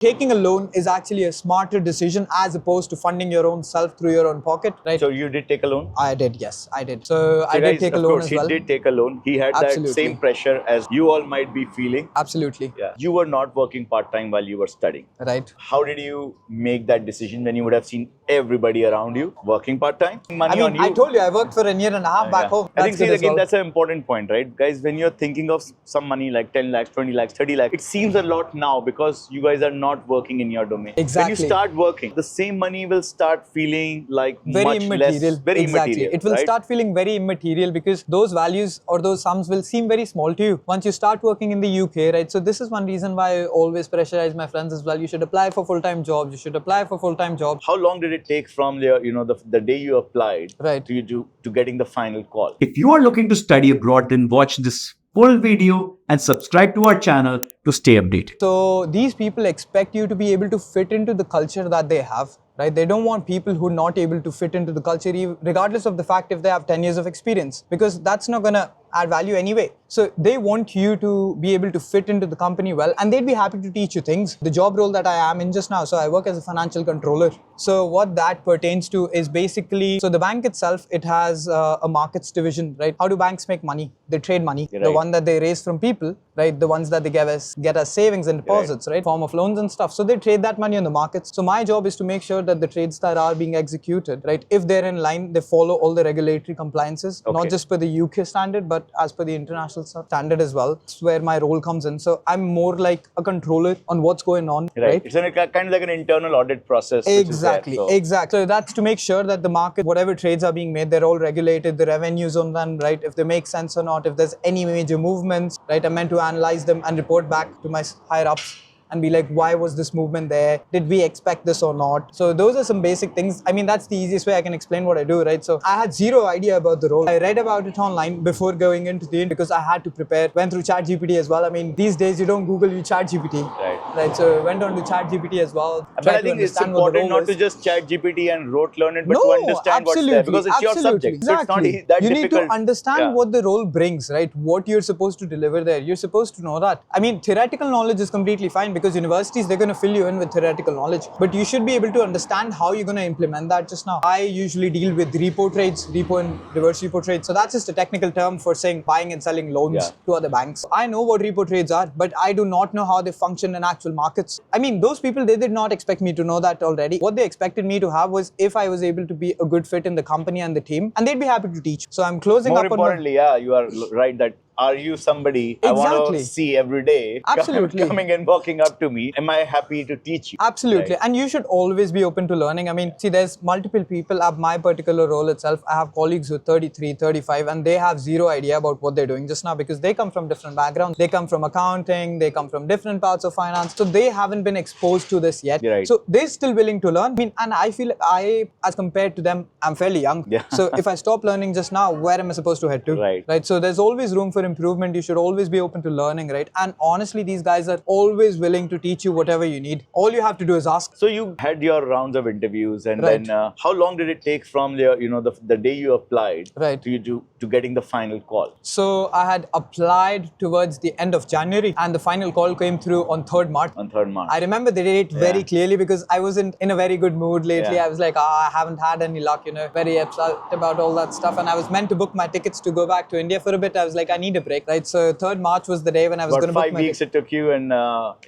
Taking a loan is actually a smarter decision as opposed to funding your own self through your own pocket, right? So you did take a loan? I did, yes, I did. So I did take a loan as well. He did take a loan. He had that same pressure as you all might be feeling. Absolutely. Yeah. You were not working part-time while you were studying. Right. How did you make that decision when you would have seen everybody around you working part-time? Money on you. I told you I worked for a year and a half back home. I think that's an important point, right? Guys, when you're thinking of some money like 10 lakhs, 20 lakhs, 30 lakhs, it seems a lot now because you guys are not working in your domain. Exactly. When you start working, the same money will start feeling like very much immaterial. Less, very immaterial. It will start feeling very immaterial because those values or those sums will seem very small to you once you start working in the UK, right? So this is one reason why I always pressurize my friends as well. You should apply for full-time jobs. You should apply for full-time jobs. How long did it take from the day you applied to getting the final call? If you are looking to study abroad, then watch this full video and subscribe to our channel to stay updated. So these people expect you to be able to fit into the culture that they have, right? They don't want people who are not able to fit into the culture regardless of the fact if they have 10 years of experience, because that's not going to add value anyway. So they want you to be able to fit into the company well, and they'd be happy to teach you things. The job role that I am in just now, so I work as a financial controller. So what that pertains to is basically, so the bank itself, it has a markets division, right? How do banks make money? They trade money, the one that they raise from people, right? The ones that they get as savings and deposits, right? Form of loans and stuff. So they trade that money on the markets. So my job is to make sure that the trades that are being executed, right? If they're in line, they follow all the regulatory compliances, not just per the UK standard, but as per the international standard as well. That's where my role comes in. So I'm more like a controller on what's going on, right? It's kind of like an internal audit process. Exactly. So that's to make sure that the market, whatever trades are being made, they're all regulated, the revenues on them, right? If they make sense or not, if there's any major movements, right? I'm meant to analyze them and report back to my higher ups and be like, why was this movement there? Did we expect this or not? So those are some basic things. I mean, that's the easiest way I can explain what I do, right? So I had zero idea about the role. I read about it online before going into the because I had to prepare. Went through ChatGPT as well. I mean, these days you don't Google, you ChatGPT. Right. So went on to ChatGPT as well. But I think it's important not to just ChatGPT and rote learn it, but to understand what's there, because it's your subject. Exactly. So it's not that you difficult. need to understand what the role brings, right? What you're supposed to deliver there. You're supposed to know that. I mean, theoretical knowledge is completely fine because universities, they're going to fill you in with theoretical knowledge, but you should be able to understand how you're going to implement that just now. I usually deal with repo trades, repo and reverse repo trades. So that's just a technical term for saying buying and selling loans to other banks. I know what repo trades are, but I do not know how they function in actual markets. I mean, those people, they did not expect me to know that already. What they expected me to have was if I was able to be a good fit in the company and the team, and they'd be happy to teach. So I'm closing More up importantly, you are right that are you somebody I want to see every day? Absolutely. Coming and walking up to me. Am I happy to teach you? Absolutely. Right. And you should always be open to learning. I mean, see, there's multiple people at my particular role itself. I have colleagues who are 33, 35, and they have zero idea about what they're doing just now because they come from different backgrounds. They come from accounting. They come from different parts of finance. So they haven't been exposed to this yet. Right. So they're still willing to learn. I mean, and I feel like as compared to them, I'm fairly young. Yeah. So if I stop learning just now, where am I supposed to head to? Right. So there's always room for improvement. You should always be open to learning, right? And honestly, these guys are always willing to teach you whatever you need. All you have to do is ask. So you had your rounds of interviews, and then how long did it take from the day you applied to getting the final call? So I had applied towards the end of January, and the final call came through on 3rd March. On 3rd March. I remember the date very clearly because I wasn't in a very good mood lately. I was like, I haven't had any luck, very upset about all that stuff. And I was meant to book my tickets to go back to India for a bit. I was like, I need a break, right? So 3rd March was the day when I was going to book my 5 weeks it took you, and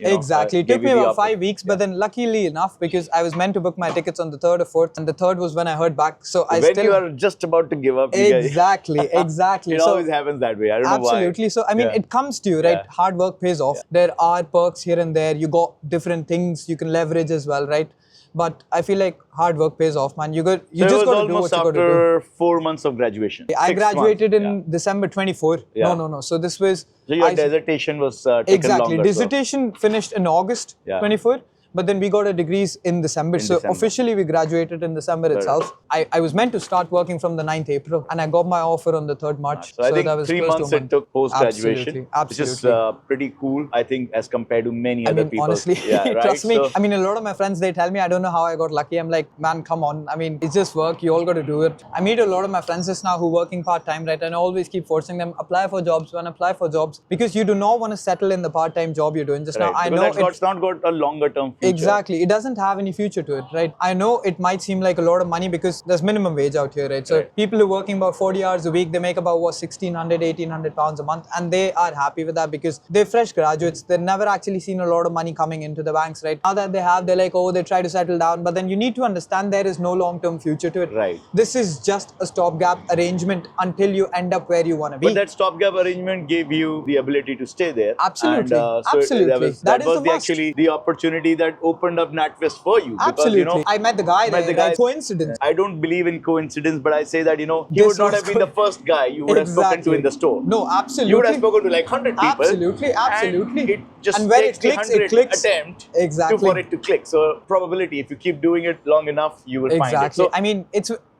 exactly. It took me about 5 weeks, but then luckily enough, because I was meant to book my tickets on the 3rd or 4th, and the 3rd was when I heard back. So when you are just about to give up, exactly. It always happens that way. I don't know why. Absolutely. So I mean, it comes to you, right? Hard work pays off. There are perks here and there. You got different things you can leverage as well, right? But I feel like hard work pays off, man. You just got to do what you got to do. Almost after 4 months of graduation. I graduated in December 24. No. So this was... So your dissertation was taken longer. Dissertation finished in August 24. But then we got our degrees in December. Officially we graduated in December itself. I was meant to start working from the 9th April and I got my offer on the 3rd March. So I think that was 3 months it took post-graduation. Absolutely. Which is pretty cool, I think, as compared to many other people. Honestly, trust me. I mean, a lot of my friends, they tell me, I don't know how I got lucky. I'm like, man, come on. I mean, it's just work. You all got to do it. I meet a lot of my friends just now who are working part-time, right? And I always keep forcing them, apply for jobs, because you do not want to settle in the part-time job you're doing just now. I know it's not got a longer term future. Exactly. It doesn't have any future to it, right? I know it might seem like a lot of money because there's minimum wage out here, right? So Right. people who are working about 40 hours a week, they make about what, 1600, 1800 pounds a month, and they are happy with that because they're fresh graduates. They've never actually seen a lot of money coming into the banks, right? Now that they have, they're like, oh, they try to settle down, but then you need to understand there is no long-term future to it. Right. This is just a stopgap arrangement until you end up where you want to be. But that stopgap arrangement gave you the ability to stay there. Absolutely. And, so Absolutely. that That is was the the must. actually the opportunity that opened up NatWest for you. Absolutely. Because, I met the guy met there. the guy. Right? Coincidence. I don't believe in coincidence, but I say that, he This would not was have been the first guy you would have spoken to in the store. No, absolutely. You would have spoken to like 100 people. Absolutely, absolutely. And it just And when takes it clicks, the 100th it clicks. attempt Exactly. for it to click. So probability, if you keep doing it long enough, you will find it. Exactly. So I mean,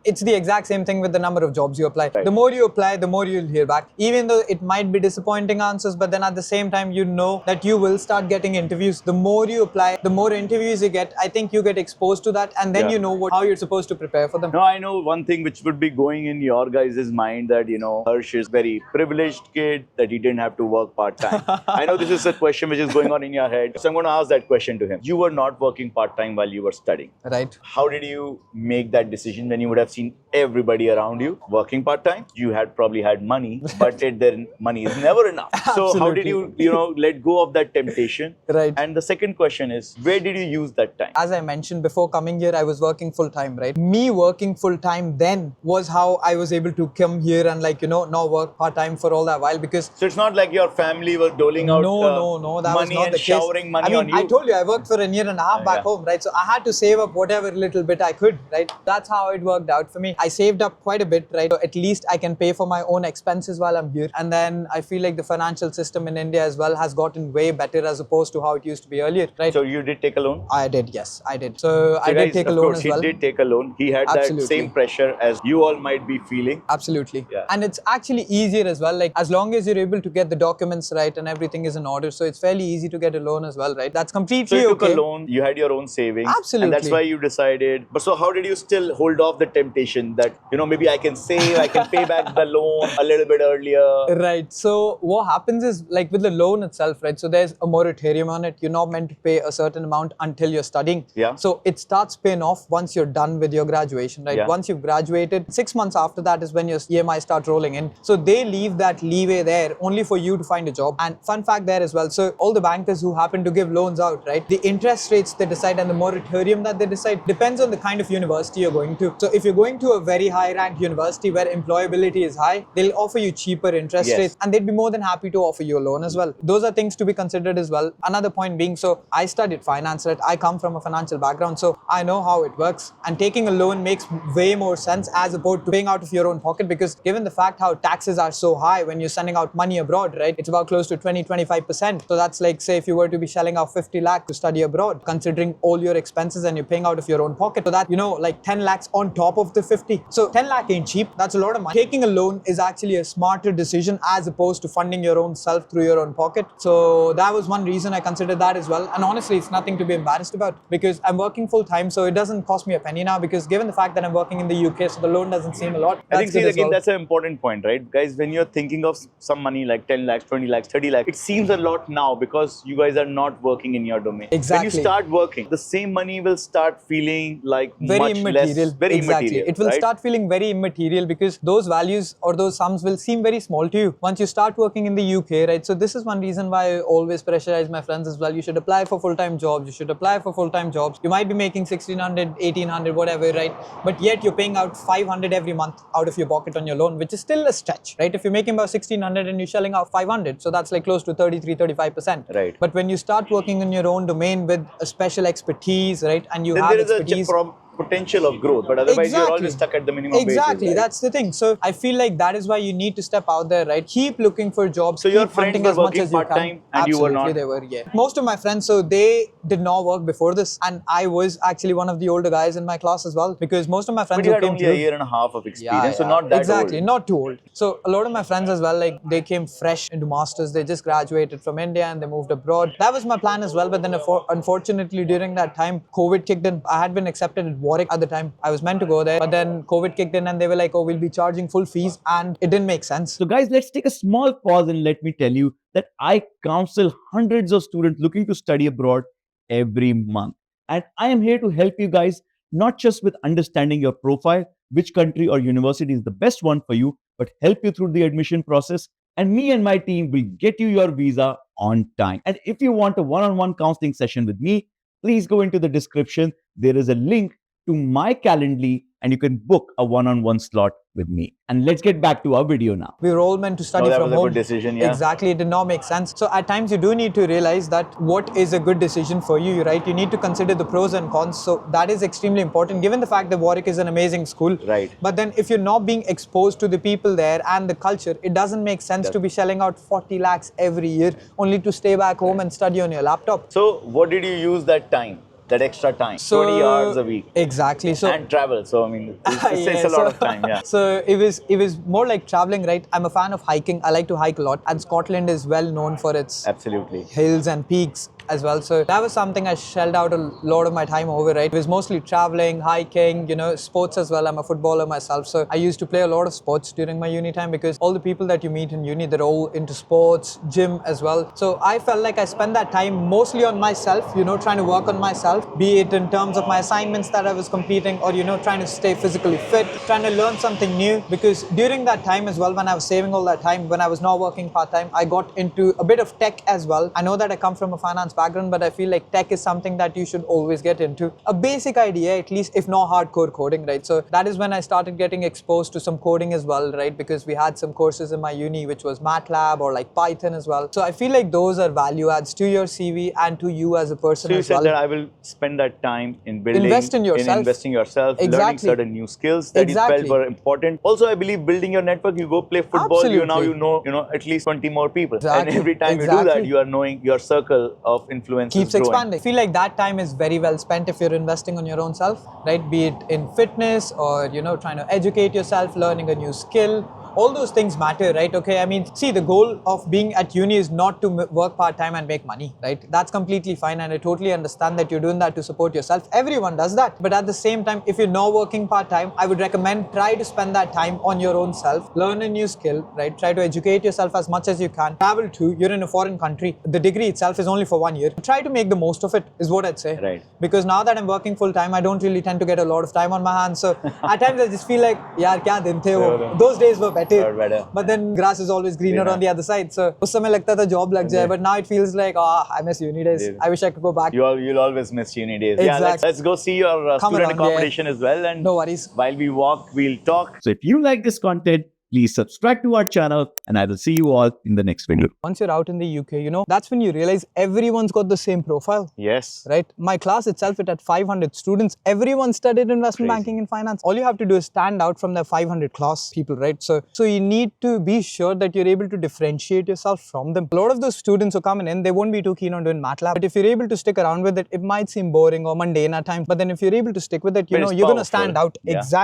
it's the exact same thing with the number of jobs you apply. Right. The more you apply, the more you'll hear back. Even though it might be disappointing answers, but then at the same time, you know that you will start getting interviews. The more you apply, the more interviews you get. I think you get exposed to that, and then Yeah. you know how you're supposed to prepare for them. No, I know one thing which would be going in your guys' mind that, Harsh is very privileged kid, that he didn't have to work part-time. I know this is a question which is going on in your head. So I'm going to ask that question to him. You were not working part-time while you were studying. Right. How did you make that decision when you would have seen everybody around you working part-time? You had probably had money, but their money is never enough. So how did you, let go of that temptation? Right. And the second question is, where did you use that time? As I mentioned before coming here, I was working full time, right? Me working full time then was how I was able to come here and not work part time for all that while, because So it's not like your family was doling out no, that was money not and the case. showering money on you. I told you I worked for a year and a half back Yeah. home, right? So I had to save up whatever little bit I could, right? That's how it worked out for me. I saved up quite a bit, right? So at least I can pay for my own expenses while I'm here. And then I feel like the financial system in India as well has gotten way better as opposed to how it used to be earlier, right? So you did take a loan? I did, yes, I did. So I guys, did take a of loan course, as well. He did take a loan. He had Absolutely. that same pressure as you all might be feeling. Absolutely. Yeah. And it's actually easier as well. Like, as long as you're able to get the documents right and everything is in order. So it's fairly easy to get a loan as well, right? That's completely So you took okay. a loan, you had your own savings. Absolutely. And that's why you decided. But so how did you still hold off the temptation that, maybe I can save, I can pay back the loan a little bit earlier? Right. So what happens is, like with the loan itself, right? So there's a moratorium on it. You're not meant to pay a certain amount until you're studying. Yeah. So it starts paying off once you're done with your graduation, right? Yeah. Once you've graduated, 6 months after that is when your EMI start rolling in. So they leave that leeway there only for you to find a job. And fun fact there as well. So all the bankers who happen to give loans out, right? The interest rates they decide and the moratorium that they decide depends on the kind of university you're going to. So if you're going to a very high ranked university where employability is high, they'll offer you cheaper interest Yes. rates, and they'd be more than happy to offer you a loan as well. Those are things to be considered as well. Another point being, so I studied finance, right? I come from a financial background, so I know how it works. And taking a loan makes way more sense as opposed to paying out of your own pocket, because given the fact how taxes are so high when you're sending out money abroad, right? It's about close to 20-25%. So that's like, say, if you were to be shelling out 50 lakh to study abroad, considering all your expenses and you're paying out of your own pocket. So that, like 10 lakhs on top of the 50. So 10 lakh ain't cheap. That's a lot of money. Taking a loan is actually a smarter decision as opposed to funding your own self through your own pocket. So that was one reason I considered that as well. And honestly, it's nothing to be embarrassed about because I'm working full time. So it doesn't cost me a penny now, because given the fact that I'm working in the UK, so the loan doesn't seem a lot. I think, good as again, well. that's an important point, right? Guys, when you're thinking of some money like 10 lakhs, 20 lakhs, 30 lakhs, it seems a lot now because you guys are not working in your domain. Exactly. When you start working, the same money will start feeling like very much immaterial. less, very Exactly. immaterial. It will right? start feeling very immaterial because those values or those sums will seem very small to you once you start working in the UK, right? So this is one reason why I always pressurize my friends as well. You should apply for full-time jobs. You should apply for full-time jobs. You might be making 1600, 1800, whatever, right? But yet you're paying out 500 every month out of your pocket on your loan, which is still a stretch, right? If you're making about 1600 and you're shelling out 500, so that's like close to 33-35%. Right. But when you start working in your own domain with a special expertise, right? And you Then have there is expertise. potential of growth, but otherwise you're Exactly. always stuck at the minimum Exactly, wages, right? that's the thing. So I feel like that is why you need to step out there, right? Keep looking for jobs. So your keep friends hunting were as much working as you can. part-time and you were Absolutely, not? they were, yeah. Most of my friends, so they did not work before this, and I was actually one of the older guys in my class as well, because most of my friends But you who had came only through, a year and a half of experience, so not that exactly, old. not too old. So a lot of my friends as well, like they came fresh into masters. They just graduated from India and they moved abroad. That was my plan as well, but then unfortunately during that time, COVID kicked in. I had been accepted at Warwick at the time. I was meant to go there, but then COVID kicked in and they were like, oh, we'll be charging full fees, and it didn't make sense. So guys, let's take a small pause and let me tell you that I counsel hundreds of students looking to study abroad every month. And I am here to help you guys not just with understanding your profile, which country or university is the best one for you, but help you through the admission process. And me and my team will get you your visa on time. And if you want a one-on-one counseling session with me, please go into the description. There is a link to my Calendly and you can book a one-on-one slot with me. And let's get back to our video now. We were all meant to study that from was a home. good decision, yeah. Exactly, it did not make sense. So at times you do need to realize that what is a good decision for you, right? You need to consider the pros and cons. So that is extremely important, given the fact that Warwick is an amazing school. Right. But then if you're not being exposed to the people there and the culture, it doesn't make sense to be shelling out 40 lakhs every year only to stay back home and study on your laptop. So what did you use that time? That extra time, 20 hours a week. Exactly. So and travel. So I mean, it's a lot of time. Yeah. So it was more like traveling, right? I'm a fan of hiking. I like to hike a lot, and Scotland is well known for its Absolutely. hills and peaks as well. So that was something I shelled out a lot of my time over, right? It was mostly traveling, hiking, sports as well. I'm a footballer myself. So I used to play a lot of sports during my uni time because all the people that you meet in uni, they're all into sports, gym as well. So I felt like I spent that time mostly on myself, trying to work on myself, be it in terms of my assignments that I was completing or, trying to stay physically fit, trying to learn something new. Because during that time as well, when I was saving all that time, when I was not working part-time, I got into a bit of tech as well. I know that I come from a finance background, but I feel like tech is something that you should always get into. A basic idea, at least, if not hardcore coding, right? So that is when I started getting exposed to some coding as well, right? Because we had some courses in my uni, which was MATLAB or like Python as well. So I feel like those are value adds to your CV and to you as a person So you as said well. that I will spend that time in building, Invest in yourself. investing yourself, learning Exactly. certain new skills that you felt were important. Also, I believe building your network. You go play football. Absolutely. You know at least 20 more people. Exactly. And every time you do that, you are knowing your circle of influence keeps is growing. expanding. I feel like that time is very well spent if you're investing on your own self, right? Be it in fitness or, trying to educate yourself, learning a new skill. All those things matter, right? Okay, I mean, see, the goal of being at uni is not to work part-time and make money, right? That's completely fine, and I totally understand that you're doing that to support yourself. Everyone does that. But at the same time, if you're not working part-time, I would recommend try to spend that time on your own self, learn a new skill, right? Try to educate yourself as much as you can. Travel too. You're in a foreign country. The degree itself is only for 1 year. Try to make the most of it, is what I'd say. Right. Because now that I'm working full-time, I don't really tend to get a lot of time on my hands. So at times I just feel like, yaar, kya din the wo? Those days were better. But then grass is always greener on the other side. So us samay lagta tha job lag jaye, but now it feels like, I miss uni days. I wish I could go back. You'll always miss uni days. Exactly. Yeah, let's go see your student around, accommodation as well. And no worries. While we walk, we'll talk. So if you like this content, please subscribe to our channel and I will see you all in the next video. Once you're out in the UK, that's when you realize everyone's got the same profile. Yes. Right? My class itself, it had 500 students. Everyone studied investment banking and finance. All you have to do is stand out from the 500 class people, right? So you need to be sure that you're able to differentiate yourself from them. A lot of those students who come in, they won't be too keen on doing MATLAB. But if you're able to stick around with it, it might seem boring or mundane at times. But then if you're able to stick with it, you're going to stand out. Yeah. Exactly.